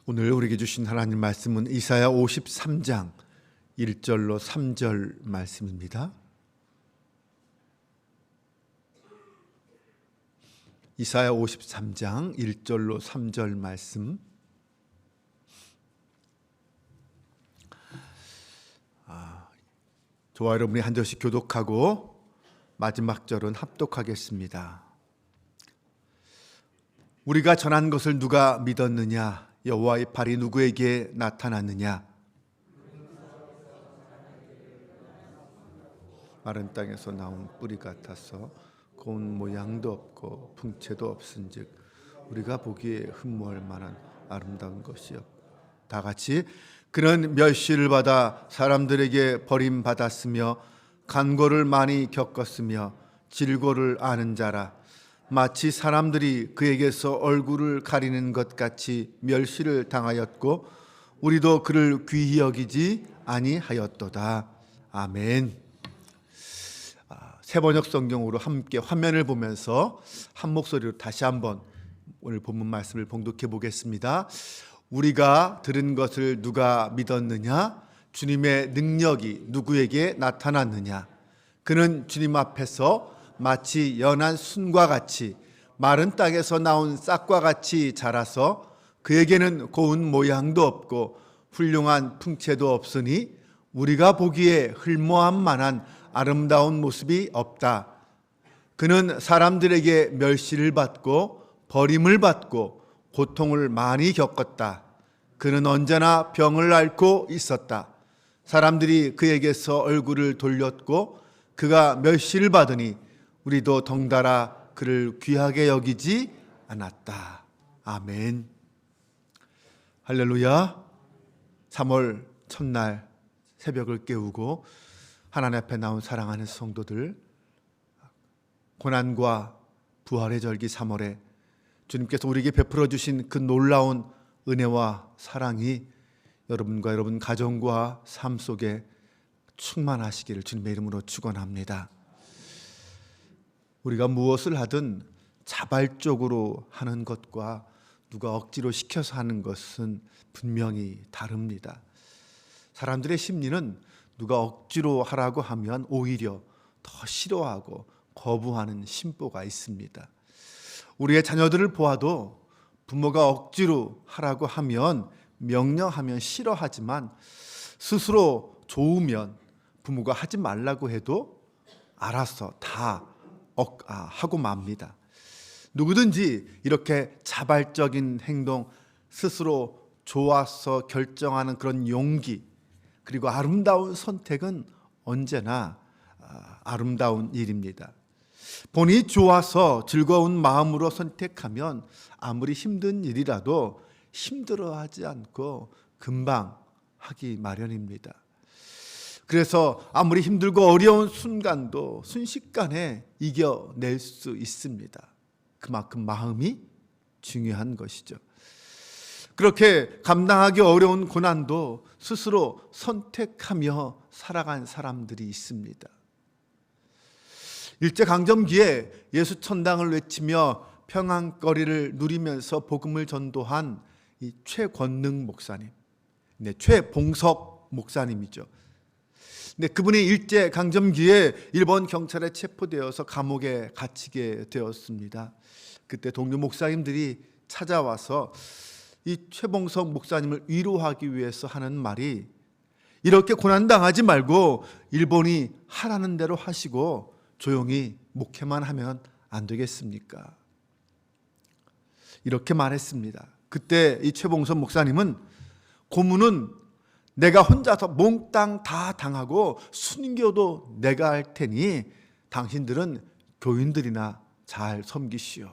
오늘 우리에게 주신 하나님 말씀은 이사야 53장 1절로 3절 말씀입니다. 이사야 53장 1절로 3절 말씀. 저와 여러분이 한 절씩 교독하고 마지막 절은 합독하겠습니다. 우리가 전한 것을 누가 믿었느냐? 여호와의 팔이 누구에게 나타났느냐? 마른 땅에서 나온 뿌리 같아서 고운 모양도 없고 풍채도 없은즉 우리가 보기에 흠모할 만한 아름다운 것이요. 다 같이 그는 멸시를 받아 사람들에게 버림받았으며 간고를 많이 겪었으며 질고를 아는 자라. 마치 사람들이 그에게서 얼굴을 가리는 것 같이 멸시를 당하였고 우리도 그를 귀히 여기지 아니하였도다. 아멘. 새번역 성경으로 함께 화면을 보면서 한 목소리로 다시 한번 오늘 본문 말씀을 봉독해 보겠습니다. 우리가 들은 것을 누가 믿었느냐? 주님의 능력이 누구에게 나타났느냐? 그는 주님 앞에서 마치 연한 순과 같이 마른 땅에서 나온 싹과 같이 자라서 그에게는 고운 모양도 없고 훌륭한 풍채도 없으니 우리가 보기에 흠모할 만한 아름다운 모습이 없다. 그는 사람들에게 멸시를 받고 버림을 받고 고통을 많이 겪었다. 그는 언제나 병을 앓고 있었다. 사람들이 그에게서 얼굴을 돌렸고 그가 멸시를 받으니 우리도 덩달아 그를 귀하게 여기지 않았다. 아멘. 할렐루야. 3월 첫날 새벽을 깨우고 하나님 앞에 나온 사랑하는 성도들, 고난과 부활의 절기 3월에 주님께서 우리에게 베풀어 주신 그 놀라운 은혜와 사랑이 여러분과 여러분 가정과 삶 속에 충만하시기를 주님의 이름으로 축원합니다. 우리가 무엇을 하든 자발적으로 하는 것과 누가 억지로 시켜서 하는 것은 분명히 다릅니다. 사람들의 심리는 누가 억지로 하라고 하면 오히려 더 싫어하고 거부하는 심보가 있습니다. 우리의 자녀들을 보아도 부모가 억지로 하라고 하면 명령하면 싫어하지만 스스로 좋으면 부모가 하지 말라고 해도 알아서 다 하고 맙니다. 누구든지 이렇게 자발적인 행동, 스스로 좋아서 결정하는 그런 용기, 그리고 아름다운 선택은 언제나 아름다운 일입니다. 본인이 좋아서 즐거운 마음으로 선택하면 아무리 힘든 일이라도 힘들어하지 않고 금방 하기 마련입니다. 그래서 아무리 힘들고 어려운 순간도 순식간에 이겨낼 수 있습니다. 그만큼 마음이 중요한 것이죠. 그렇게 감당하기 어려운 고난도 스스로 선택하며 살아간 사람들이 있습니다. 일제강점기에 예수 천당을 외치며 평안거리를 누리면서 복음을 전도한 이 최권능 목사님, 최봉석 목사님이죠. 근데 그분이 일제강점기에 일본 경찰에 체포되어서 감옥에 갇히게 되었습니다. 그때 동료 목사님들이 찾아와서 이 최봉석 목사님을 위로하기 위해서 하는 말이, 이렇게 고난당하지 말고 일본이 하라는 대로 하시고 조용히 목회만 하면 안 되겠습니까? 이렇게 말했습니다. 그때 이 최봉석 목사님은 고문은 내가 혼자서 몽땅 다 당하고 순교도 내가 할 테니 당신들은 교인들이나 잘 섬기시오.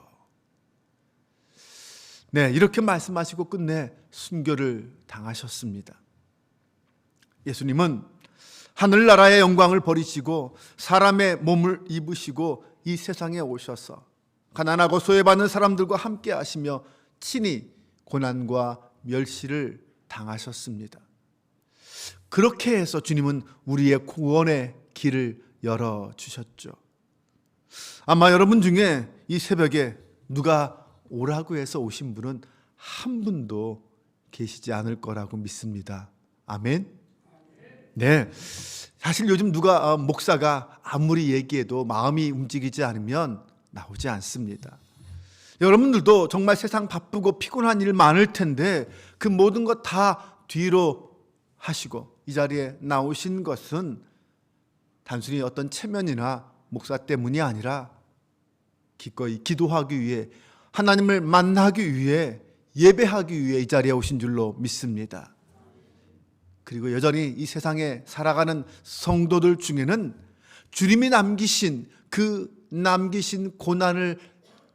이렇게 말씀하시고 끝내 순교를 당하셨습니다. 예수님은 하늘나라의 영광을 버리시고 사람의 몸을 입으시고 이 세상에 오셔서 가난하고 소외받는 사람들과 함께 하시며 친히 고난과 멸시를 당하셨습니다. 그렇게 해서 주님은 우리의 구원의 길을 열어주셨죠. 아마 여러분 중에 이 새벽에 누가 오라고 해서 오신 분은 한 분도 계시지 않을 거라고 믿습니다. 아멘. 네. 사실 요즘 누가 목사가 아무리 얘기해도 마음이 움직이지 않으면 나오지 않습니다. 여러분들도 정말 세상 바쁘고 피곤한 일 많을 텐데 그 모든 것 다 뒤로 하시고 이 자리에 나오신 것은 단순히 어떤 체면이나 목사 때문이 아니라 기꺼이 기도하기 위해, 하나님을 만나기 위해, 예배하기 위해 이 자리에 오신 줄로 믿습니다. 그리고 여전히 이 세상에 살아가는 성도들 중에는 주님이 남기신 고난을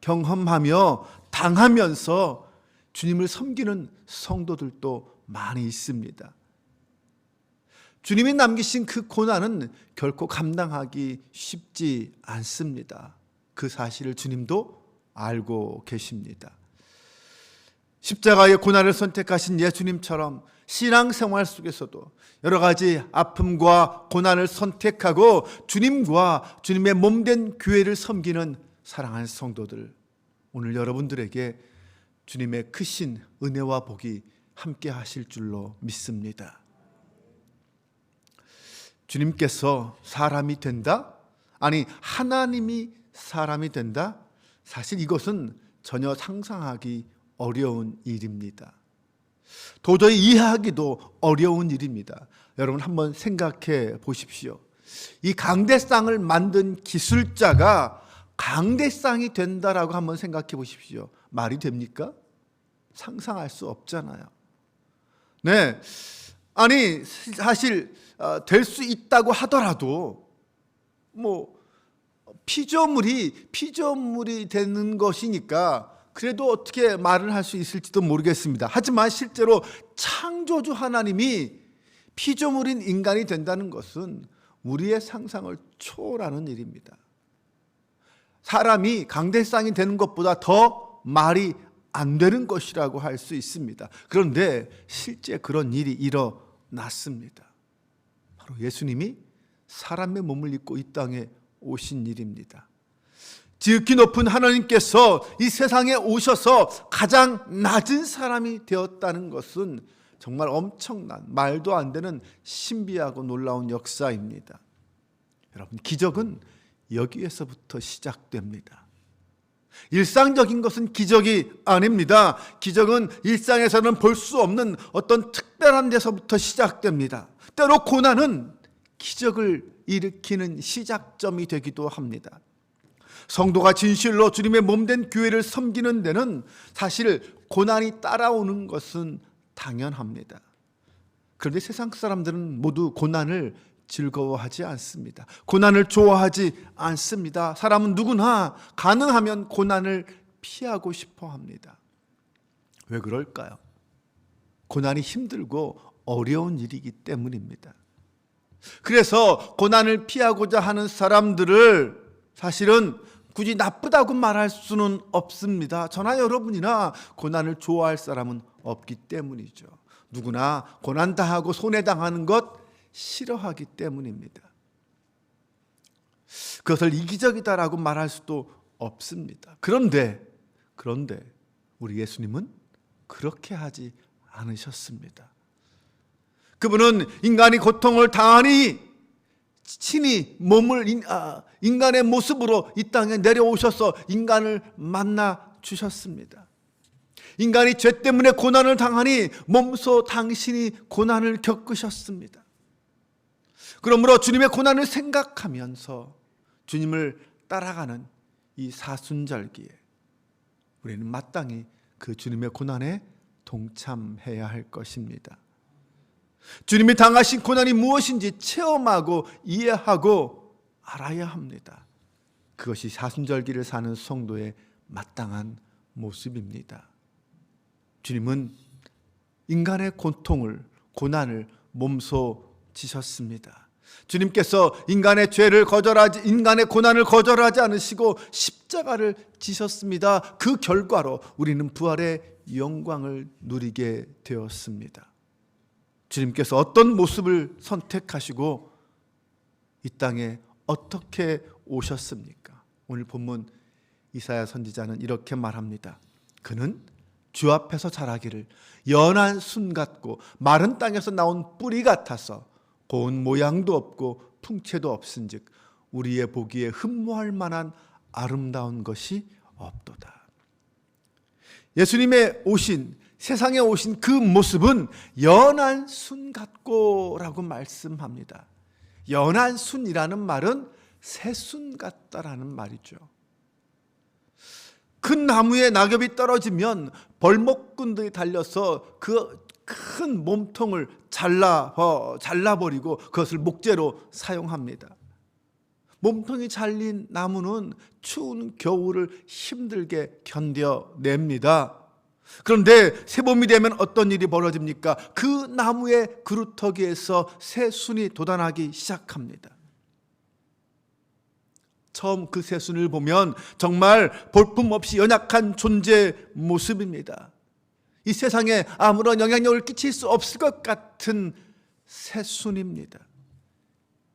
경험하며 당하면서 주님을 섬기는 성도들도 많이 있습니다. 주님이 남기신 그 고난은 결코 감당하기 쉽지 않습니다. 그 사실을 주님도 알고 계십니다. 십자가의 고난을 선택하신 예수님처럼 신앙생활 속에서도 여러 가지 아픔과 고난을 선택하고 주님과 주님의 몸된 교회를 섬기는 사랑하는 성도들, 오늘 여러분들에게 주님의 크신 은혜와 복이 함께 하실 줄로 믿습니다. 주님께서 사람이 된다? 아니, 하나님이 사람이 된다? 사실 이것은 전혀 상상하기 어려운 일입니다. 도저히 이해하기도 어려운 일입니다. 여러분 한번 생각해 보십시오. 이 강대상을 만든 기술자가 강대상이 된다라고 한번 생각해 보십시오. 말이 됩니까? 상상할 수 없잖아요. 네, 아니 사실 될 수 있다고 하더라도 피조물이 되는 것이니까 그래도 어떻게 말을 할 수 있을지도 모르겠습니다. 하지만 실제로 창조주 하나님이 피조물인 인간이 된다는 것은 우리의 상상을 초월하는 일입니다. 사람이 강대상이 되는 것보다 더 말이 안 되는 것이라고 할 수 있습니다. 그런데 실제 그런 일이 일어났습니다. 바로 예수님이 사람의 몸을 입고 이 땅에 오신 일입니다. 지극히 높은 하나님께서 이 세상에 오셔서 가장 낮은 사람이 되었다는 것은 정말 엄청난, 말도 안 되는 신비하고 놀라운 역사입니다. 여러분, 기적은 여기에서부터 시작됩니다. 일상적인 것은 기적이 아닙니다. 기적은 일상에서는 볼 수 없는 어떤 특별한 데서부터 시작됩니다. 때로 고난은 기적을 일으키는 시작점이 되기도 합니다. 성도가 진실로 주님의 몸된 교회를 섬기는 데는 사실 고난이 따라오는 것은 당연합니다. 그런데 세상 사람들은 모두 고난을 즐거워하지 않습니다. 고난을 좋아하지 않습니다. 사람은 누구나 가능하면 고난을 피하고 싶어 합니다. 왜 그럴까요? 고난이 힘들고 어려운 일이기 때문입니다. 그래서 고난을 피하고자 하는 사람들을 사실은 굳이 나쁘다고 말할 수는 없습니다. 저나 여러분이나 고난을 좋아할 사람은 없기 때문이죠. 누구나 고난당하고 손해당하는 것 싫어하기 때문입니다. 그것을 이기적이다라고 말할 수도 없습니다. 그런데 우리 예수님은 그렇게 하지 않으셨습니다. 그분은 인간이 고통을 당하니 친히 인간의 모습으로 이 땅에 내려오셔서 인간을 만나 주셨습니다. 인간이 죄 때문에 고난을 당하니 몸소 당신이 고난을 겪으셨습니다. 그러므로 주님의 고난을 생각하면서 주님을 따라가는 이 사순절기에 우리는 마땅히 그 주님의 고난에 동참해야 할 것입니다. 주님이 당하신 고난이 무엇인지 체험하고 이해하고 알아야 합니다. 그것이 사순절기를 사는 성도의 마땅한 모습입니다. 주님은 인간의 고난을 몸소 지셨습니다. 주님께서 인간의 고난을 거절하지 않으시고 십자가를 지셨습니다. 그 결과로 우리는 부활의 영광을 누리게 되었습니다. 주님께서 어떤 모습을 선택하시고 이 땅에 어떻게 오셨습니까? 오늘 본문 이사야 선지자는 이렇게 말합니다. 그는 주 앞에서 자라기를 연한 순 같고 마른 땅에서 나온 뿌리 같아서 고운 모양도 없고 풍채도 없은즉 우리의 보기에 흠모할 만한 아름다운 것이 없도다. 예수님의 세상에 오신 그 모습은 연한 순 같고라고 말씀합니다. 연한 순이라는 말은 새순 같다라는 말이죠. 큰 나무에 낙엽이 떨어지면 벌목꾼들이 달려서 그 큰 몸통을 잘라버리고 그것을 목재로 사용합니다. 몸통이 잘린 나무는 추운 겨울을 힘들게 견뎌냅니다. 그런데 새봄이 되면 어떤 일이 벌어집니까? 그 나무의 그루터기에서 새순이 돋아나기 시작합니다. 처음 그 새순을 보면 정말 볼품없이 연약한 존재의 모습입니다. 이 세상에 아무런 영향력을 끼칠 수 없을 것 같은 새순입니다.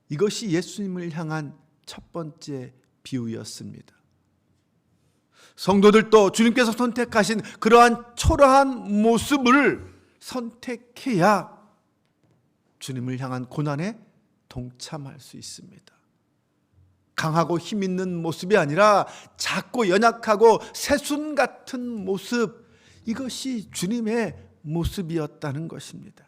이것이 예수님을 향한 첫 번째 비유였습니다. 성도들도 주님께서 선택하신 그러한 초라한 모습을 선택해야 주님을 향한 고난에 동참할 수 있습니다. 강하고 힘 있는 모습이 아니라 작고 연약하고 새순 같은 모습, 이것이 주님의 모습이었다는 것입니다.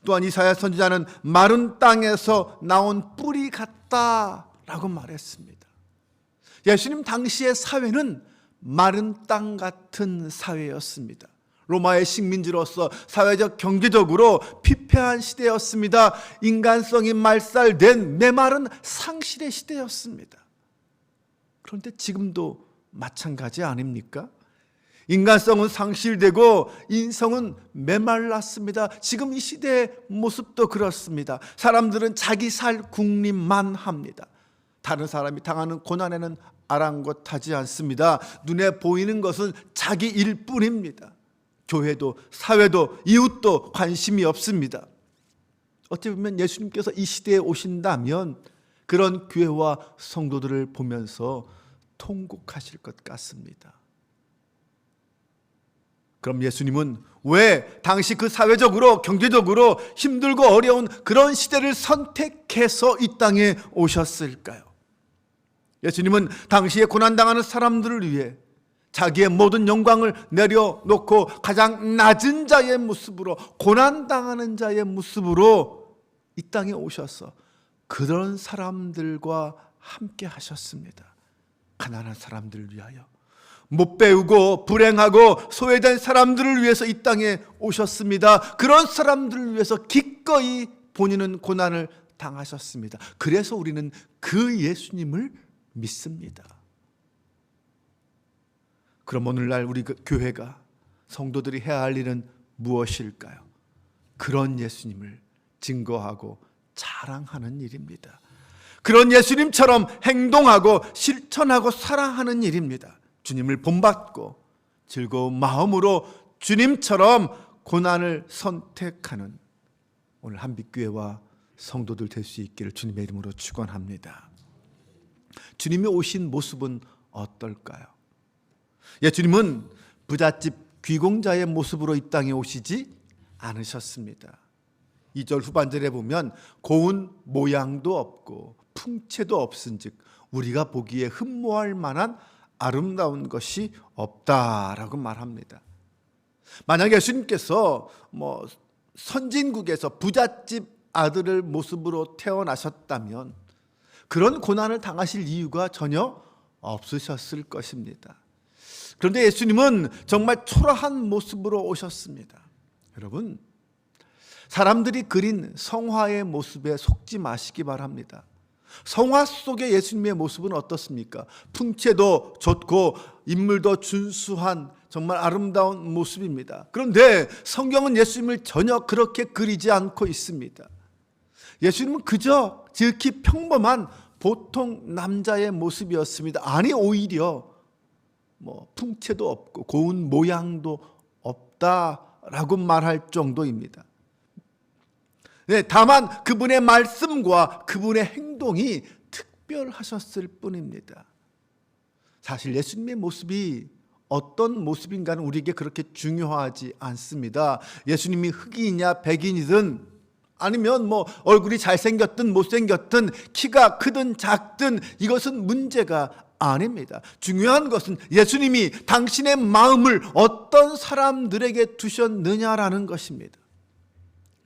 또한 이사야 선지자는 마른 땅에서 나온 뿌리 같다라고 말했습니다. 예수님 당시의 사회는 마른 땅 같은 사회였습니다. 로마의 식민지로서 사회적 경제적으로 피폐한 시대였습니다. 인간성이 말살된 메마른 상실의 시대였습니다. 그런데 지금도 마찬가지 아닙니까? 인간성은 상실되고 인성은 메말랐습니다. 지금 이 시대의 모습도 그렇습니다. 사람들은 자기 살 궁립만 합니다. 다른 사람이 당하는 고난에는 아랑곳하지 않습니다. 눈에 보이는 것은 자기 일뿐입니다. 교회도 사회도 이웃도 관심이 없습니다. 어찌 보면 예수님께서 이 시대에 오신다면 그런 교회와 성도들을 보면서 통곡하실 것 같습니다. 그럼 예수님은 왜 당시 그 사회적으로 경제적으로 힘들고 어려운 그런 시대를 선택해서 이 땅에 오셨을까요? 예수님은 당시에 고난당하는 사람들을 위해 자기의 모든 영광을 내려놓고 가장 낮은 자의 모습으로, 고난당하는 자의 모습으로 이 땅에 오셔서 그런 사람들과 함께 하셨습니다. 가난한 사람들을 위하여, 못 배우고 불행하고 소외된 사람들을 위해서 이 땅에 오셨습니다. 그런 사람들을 위해서 기꺼이 본인은 고난을 당하셨습니다. 그래서 우리는 그 예수님을 믿습니다. 그럼 오늘날 우리 교회가, 성도들이 해야 할 일은 무엇일까요? 그런 예수님을 증거하고 자랑하는 일입니다. 그런 예수님처럼 행동하고 실천하고 사랑하는 일입니다. 주님을 본받고 즐거운 마음으로 주님처럼 고난을 선택하는 오늘 한빛교회와 성도들 될 수 있기를 주님의 이름으로 축원합니다. 주님이 오신 모습은 어떨까요? 예수님은 부잣집 귀공자의 모습으로 이 땅에 오시지 않으셨습니다. 2절 후반절에 보면 고운 모양도 없고 풍채도 없은즉 우리가 보기에 흠모할 만한 아름다운 것이 없다라고 말합니다. 만약에 예수님께서 선진국에서 부잣집 아들을 모습으로 태어나셨다면 그런 고난을 당하실 이유가 전혀 없으셨을 것입니다. 그런데 예수님은 정말 초라한 모습으로 오셨습니다. 여러분, 사람들이 그린 성화의 모습에 속지 마시기 바랍니다. 성화 속의 예수님의 모습은 어떻습니까? 풍채도 좋고 인물도 준수한 정말 아름다운 모습입니다. 그런데 성경은 예수님을 전혀 그렇게 그리지 않고 있습니다. 예수님은 그저 지극히 평범한 보통 남자의 모습이었습니다. 아니, 오히려 풍채도 없고 고운 모양도 없다라고 말할 정도입니다. 네, 다만 그분의 말씀과 그분의 행동이 특별하셨을 뿐입니다. 사실 예수님의 모습이 어떤 모습인가는 우리에게 그렇게 중요하지 않습니다. 예수님이 흑인이냐 백인이든 아니면 얼굴이 잘생겼든 못생겼든 키가 크든 작든 이것은 문제가 아닙니다. 중요한 것은 예수님이 당신의 마음을 어떤 사람들에게 두셨느냐라는 것입니다.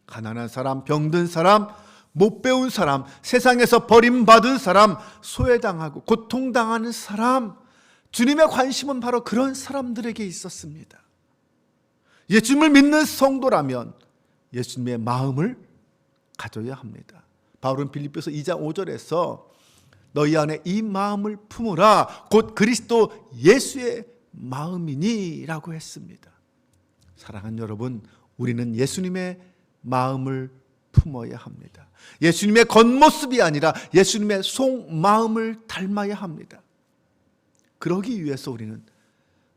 가난한 사람, 병든 사람, 못 배운 사람, 세상에서 버림받은 사람, 소외당하고 고통당하는 사람, 주님의 관심은 바로 그런 사람들에게 있었습니다. 예수님을 믿는 성도라면 예수님의 마음을 가져야 합니다. 바울은 빌립보서 2장 5절에서 너희 안에 이 마음을 품으라 곧 그리스도 예수의 마음이니 라고 했습니다. 사랑하는 여러분, 우리는 예수님의 마음을 품어야 합니다. 예수님의 겉모습이 아니라 예수님의 속마음을 닮아야 합니다. 그러기 위해서 우리는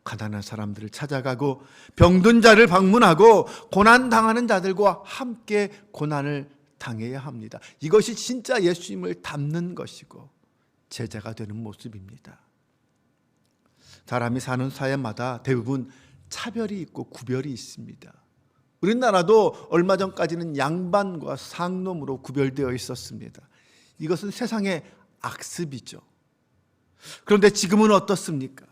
가난한 사람들을 찾아가고 병든 자를 방문하고 고난당하는 자들과 함께 고난을 당해야 합니다. 이것이 진짜 예수님을 닮는 것이고 제자가 되는 모습입니다. 사람이 사는 사회마다 대부분 차별이 있고 구별이 있습니다. 우리나라도 얼마 전까지는 양반과 상놈으로 구별되어 있었습니다. 이것은 세상의 악습이죠. 그런데 지금은 어떻습니까?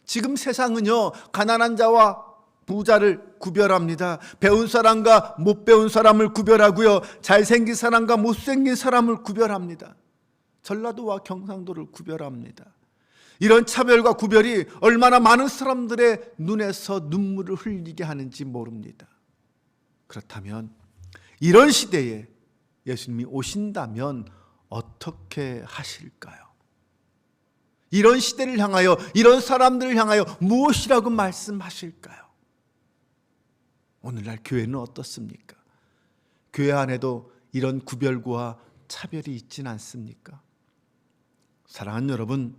지금 세상은요, 가난한 자와 부자를 구별합니다. 배운 사람과 못 배운 사람을 구별하고요, 잘생긴 사람과 못생긴 사람을 구별합니다. 전라도와 경상도를 구별합니다. 이런 차별과 구별이 얼마나 많은 사람들의 눈에서 눈물을 흘리게 하는지 모릅니다. 그렇다면 이런 시대에 예수님이 오신다면 어떻게 하실까요? 이런 시대를 향하여, 이런 사람들을 향하여 무엇이라고 말씀하실까요? 오늘날 교회는 어떻습니까? 교회 안에도 이런 구별과 차별이 있진 않습니까? 사랑하는 여러분,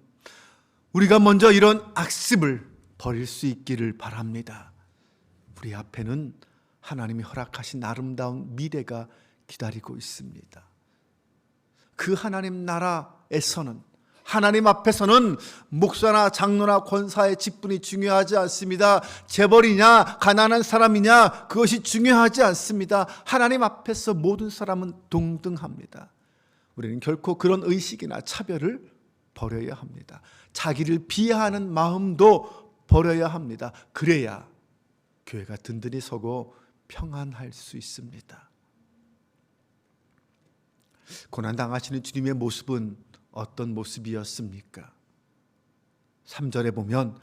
우리가 먼저 이런 악습을 버릴 수 있기를 바랍니다. 우리 앞에는 하나님이 허락하신 아름다운 미래가 기다리고 있습니다. 그 하나님 나라에서는, 하나님 앞에서는 목사나 장로나 권사의 직분이 중요하지 않습니다. 재벌이냐 가난한 사람이냐 그것이 중요하지 않습니다. 하나님 앞에서 모든 사람은 동등합니다. 우리는 결코 그런 의식이나 차별을 버려야 합니다. 자기를 비하하는 마음도 버려야 합니다. 그래야 교회가 든든히 서고 평안할 수 있습니다. 고난당하시는 주님의 모습은 어떤 모습이었습니까? 3절에 보면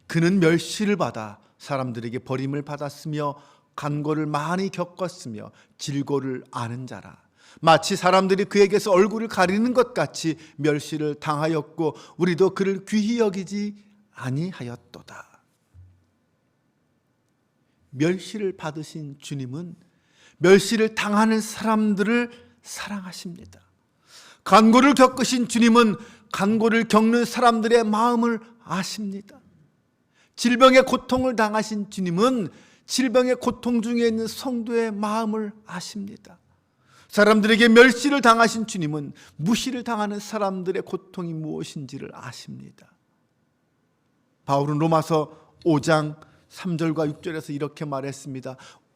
그는 멸시를 받아 사람들에게 버림을 받았으며 간고를 많이 겪었으며 질고를 아는 자라. 마치 사람들이 그에게서 얼굴을 가리는 것 같이 멸시를 당하였고 우리도 그를 귀히 여기지 아니하였도다. 멸시를 받으신 주님은 멸시를 당하는 사람들을 사랑하십니다. 간고를 겪으신 주님은 간고를 겪는 사람들의 마음을 아십니다. 질병의 고통을 당하신 주님은 질병의 고통 중에 있는 성도의 마음을 아십니다. 사람들에게 멸시를 당하신 주님은 무시를 당하는 사람들의 고통이 무엇인지를 아십니다. 바울은 로마서 5장 3절과 6절에서 이렇게 말했습니다.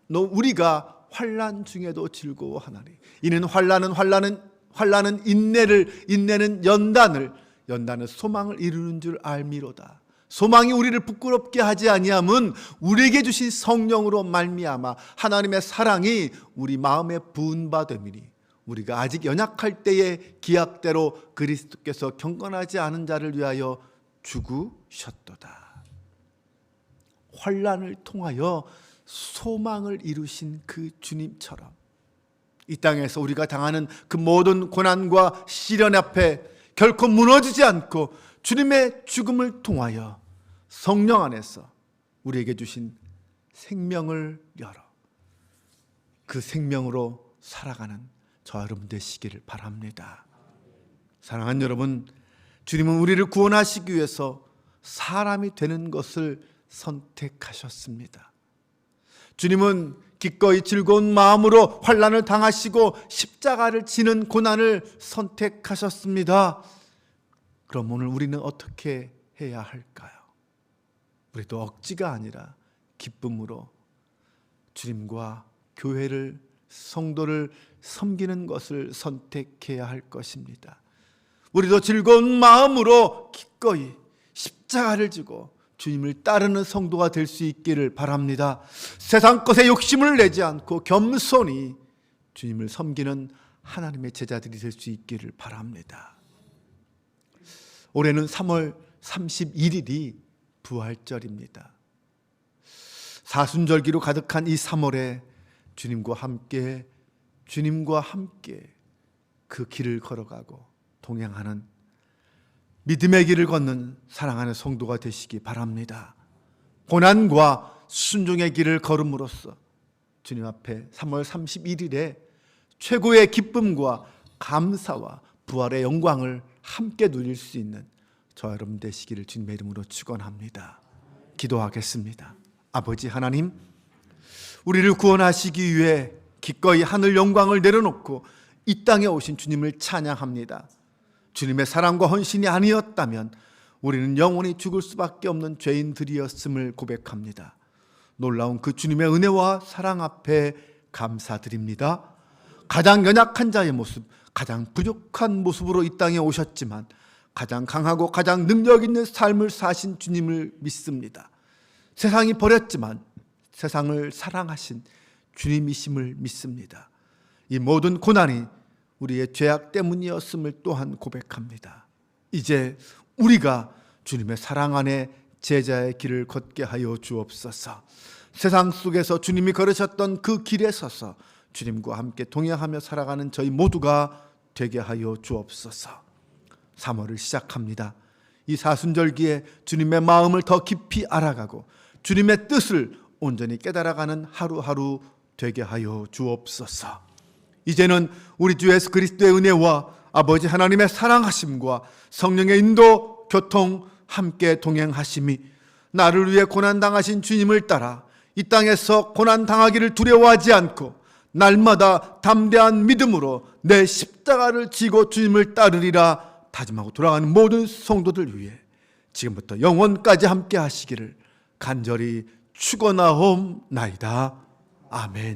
우리가 환난 중에도 즐거워하나니 이는 환난은 인내를, 인내는 연단을, 연단은 소망을 이루는 줄 알미로다. 소망이 우리를 부끄럽게 하지 아니함은 우리에게 주신 성령으로 말미암아 하나님의 사랑이 우리 마음에 부은 바 됨이니 우리가 아직 연약할 때에 기약대로 그리스도께서 경건하지 않은 자를 위하여 죽으셨도다. 환난을 통하여 소망을 이루신 그 주님처럼 이 땅에서 우리가 당하는 그 모든 고난과 시련 앞에 결코 무너지지 않고 주님의 죽음을 통하여 성령 안에서 우리에게 주신 생명을 열어 그 생명으로 살아가는 저와 여러분 되시기를 바랍니다. 사랑하는 여러분, 주님은 우리를 구원하시기 위해서 사람이 되는 것을 선택하셨습니다. 주님은 기꺼이 즐거운 마음으로 환난을 당하시고 십자가를 지는 고난을 선택하셨습니다. 그럼 오늘 우리는 어떻게 해야 할까요? 우리도 억지가 아니라 기쁨으로 주님과 교회를, 성도를 섬기는 것을 선택해야 할 것입니다. 우리도 즐거운 마음으로 기꺼이 십자가를 지고 주님을 따르는 성도가 될 수 있기를 바랍니다. 세상 것에 욕심을 내지 않고 겸손히 주님을 섬기는 하나님의 제자들이 될 수 있기를 바랍니다. 올해는 3월 31일이 부활절입니다. 사순절기로 가득한 이 3월에 주님과 함께 그 길을 걸어가고 동행하는 믿음의 길을 걷는 사랑하는 성도가 되시기 바랍니다. 고난과 순종의 길을 걸음으로써 주님 앞에 3월 31일에 최고의 기쁨과 감사와 부활의 영광을 함께 누릴 수 있는 저와 여러분 되시기를 주님의 이름으로 축원합니다. 기도하겠습니다. 아버지 하나님, 우리를 구원하시기 위해 기꺼이 하늘 영광을 내려놓고 이 땅에 오신 주님을 찬양합니다. 주님의 사랑과 헌신이 아니었다면 우리는 영원히 죽을 수밖에 없는 죄인들이었음을 고백합니다. 놀라운 그 주님의 은혜와 사랑 앞에 감사드립니다. 가장 연약한 자의 모습, 가장 부족한 모습으로 이 땅에 오셨지만 가장 강하고 가장 능력 있는 삶을 사신 주님을 믿습니다. 세상이 버렸지만 세상을 사랑하신 주님이심을 믿습니다. 이 모든 고난이 우리의 죄악 때문이었음을 또한 고백합니다. 이제 우리가 주님의 사랑 안에 제자의 길을 걷게 하여 주옵소서. 세상 속에서 주님이 걸으셨던 그 길에 서서 주님과 함께 동행하며 살아가는 저희 모두가 되게 하여 주옵소서. 3월을 시작합니다. 이 사순절기에 주님의 마음을 더 깊이 알아가고 주님의 뜻을 온전히 깨달아가는 하루하루 되게 하여 주옵소서. 이제는 우리 주 예수 그리스도의 은혜와 아버지 하나님의 사랑하심과 성령의 인도, 교통, 함께 동행하심이 나를 위해 고난당하신 주님을 따라 이 땅에서 고난당하기를 두려워하지 않고 날마다 담대한 믿음으로 내 십자가를 지고 주님을 따르리라 다짐하고 돌아가는 모든 성도들 위해 지금부터 영원까지 함께 하시기를 간절히 축원하옵나이다. 아멘.